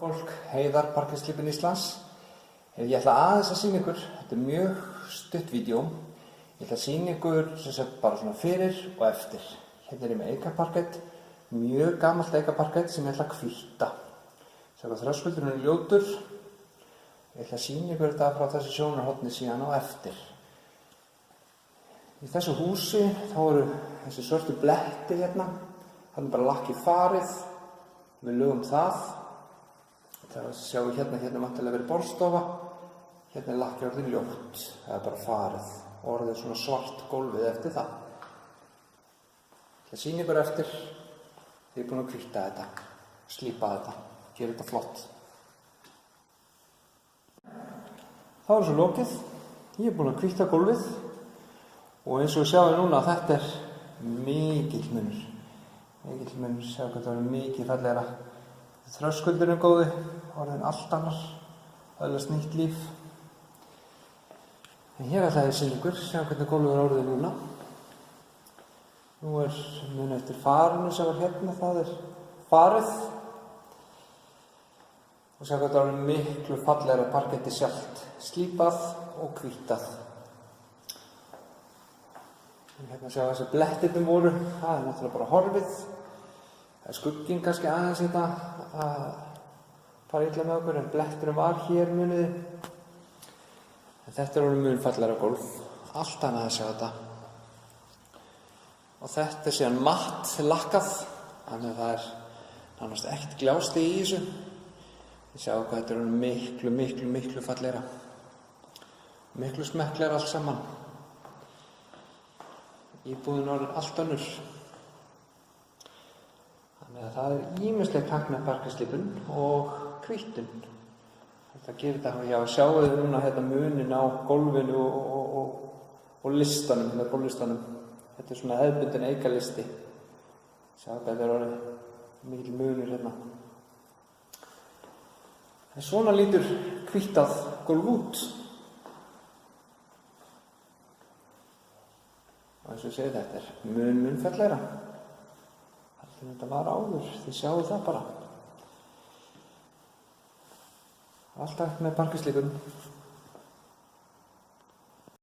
fólk, Heiðar, Parkettslípun Íslands. Ég ætla aðeins að sýna ykkur, þetta mjög stutt vídeó. Ég ætla að sýna ykkur bara svona fyrir og eftir. Hérna ég með eikaparkett, mjög gamalt eikaparkett sem ég ætla að hvíta. Þröskuldurinn er ljótur. Ég ætla að sýna ykkur þetta frá þessu sjónarhorni síðan á eftir. Í þessu húsi þá eru þessi svörtu bletti hérna. Það er bara lakkið farið. Við lögum það. Það sjáum við hérna vantilega verið borðstofa. Hérna er lakkið orðið ljótt. Það er bara farið. Orðið svona svart gólfið eftir það. Ég ætla að sýna ykkur eftir. Ég er búinn að hvíta þetta. Slípa þetta. Gera þetta flott. Það er svo lokið. Ég er búinn að hvíta gólfið. Og eins og við sjáum núna að þetta er mikill munur. Mikill munur, sjáum hvað það er mikið fallegra. Þröskuldurinn góði, orðin allt annar, öðlast nýtt líf. En hér ætla ég að sýna ykkur, sjáum hvernig gólfið er orðið núna. Nú er muni eftir farinu sem var hérna, það er farið. Og sjáum hvað það er miklu fallegra parketti sjálft, slípað og hvítað. Hérna sjá þessi blettirnir voru, það er náttúrulega bara horfið. Það er skugginn kannski aðeins þetta að fara illa með okkur, en bletturinn var hér muniði. En þetta er orðið mun fallegra gólf, allt annað að sjá þetta. Og þetta er síðan matt lakkað, þannig að það er nánast ekkert gljásti í þessu. Þið sjáu hvað þetta er orðið miklu fallegra. Miklu smekklegra allt saman. Íbúðin orðin allt önnur. Þannig að það er ýmislegt hægt með Parkettslípun og hvítun. Þetta gerir þetta, já, sjáu þið núna hérna munin á gólfinu og listanum, hérna gólflistanum. Þetta er svona hefðbundin eikalisti. Sjáu hvað þetta er orðið mikil munur hérna. En svona lítur hvítað gólf út. Og eins og ég segi, þetta er mun fallegra. Heldur en þetta var áður, þið sjáu það bara. Alltaf með Parkettslípun.